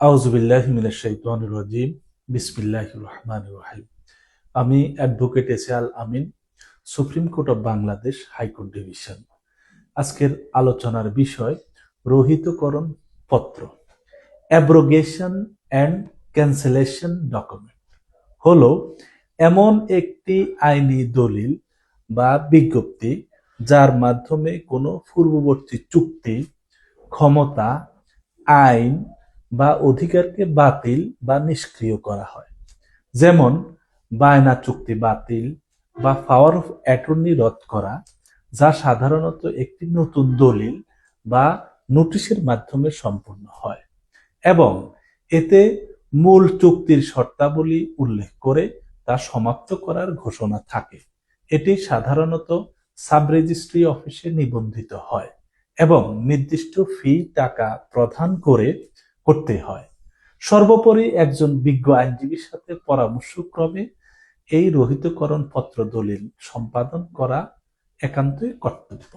আউযুবিল্লাহি মিনাশ শাইতানির রাজিম। বিসমিল্লাহির রহমানির রহিম। আমি অ্যাডভোকেট এসে Al Amin, supreme court of Bangladesh high court division. আজকের আলোচনার বিষয় রহিতকরণ পত্র, অ্যাব্রোগেশন অ্যান্ড ক্যান্সেলেশন ডকুমেন্ট হলো এমন একটি আইনি দলিল বা বিজ্ঞপ্তি যার মাধ্যমে কোনো পূর্ববর্তী চুক্তি, ক্ষমতা, আইন বা অধিকারকে বাতিল বা নিষ্ক্রিয় করা হয়। যেমন বায়না চুক্তি বাতিল বা পাওয়ার অফ অ্যাটর্নি রদ করা, যা সাধারণত একটি নতুন দলিল বা নোটিশের মাধ্যমে সম্পন্ন হয় এবং এতে মূল চুক্তির শর্তাবলী উল্লেখ করে তা সমাপ্ত করার ঘোষণা থাকে। এটি সাধারণত সাব রেজিস্ট্রি অফিসে নিবন্ধিত হয় এবং নির্দিষ্ট ফি টাকা প্রদান করতে হয়। সর্বোপরি একজন বিজ্ঞ আইনজীবীর সাথে পরামর্শক্রমে এই রহিতকরণ পত্র দলিল সম্পাদন করা একান্তই কর্তব্য।